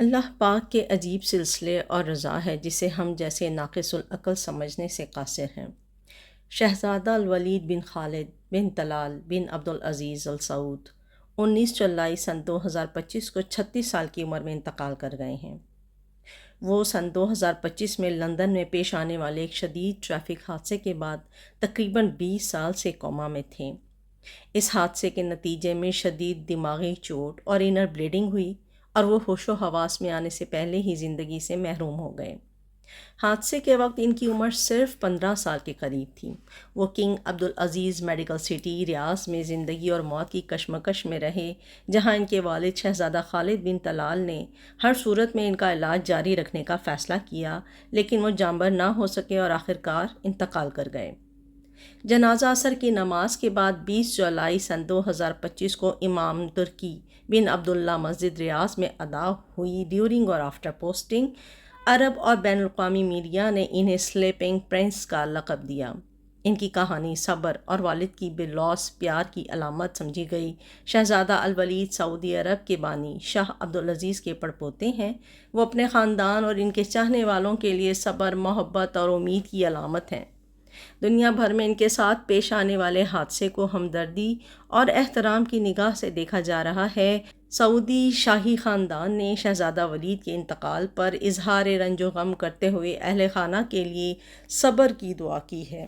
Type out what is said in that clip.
اللہ پاک کے عجیب سلسلے اور رضا ہے جسے ہم جیسے ناقص العقل سمجھنے سے قاصر ہیں۔ شہزادہ الولید بن خالد بن طلال بن عبدالعزیز السعود 19 جولائی سن 2025 کو 36 سال کی عمر میں انتقال کر گئے ہیں۔ وہ سن 2025 میں لندن میں پیش آنے والے ایک شدید ٹریفک حادثے کے بعد تقریباً 20 سال سے کوما میں تھے۔ اس حادثے کے نتیجے میں شدید دماغی چوٹ اور انر بلیڈنگ ہوئی اور وہ ہوش و حواس میں آنے سے پہلے ہی زندگی سے محروم ہو گئے۔ حادثے کے وقت ان کی عمر صرف 15 سال کے قریب تھی۔ وہ کنگ عبدالعزیز میڈیکل سٹی ریاض میں زندگی اور موت کی کشمکش میں رہے، جہاں ان کے والد شہزادہ خالد بن طلال نے ہر صورت میں ان کا علاج جاری رکھنے کا فیصلہ کیا، لیکن وہ جانبر نہ ہو سکے اور آخرکار انتقال کر گئے۔ جنازہ عصر کی نماز کے بعد 20 جولائی سن 2025 کو امام ترکی بن عبداللہ مسجد ریاض میں ادا ہوئی۔ ڈیورنگ اور آفٹر پوسٹنگ عرب اور بین الاقوامی میڈیا نے انہیں سلیپنگ پرنس کا لقب دیا۔ ان کی کہانی صبر اور والد کی باللوث پیار کی علامت سمجھی گئی۔ شہزادہ الولید سعودی عرب کے بانی شاہ عبدالعزیز کے پڑپوتے ہیں۔ وہ اپنے خاندان اور ان کے چاہنے والوں کے لیے صبر، محبت اور امید کی علامت ہیں۔ دنیا بھر میں ان کے ساتھ پیش آنے والے حادثے کو ہمدردی اور احترام کی نگاہ سے دیکھا جا رہا ہے۔ سعودی شاہی خاندان نے شہزادہ ولید کے انتقال پر اظہار رنج و غم کرتے ہوئے اہل خانہ کے لیے صبر کی دعا کی ہے۔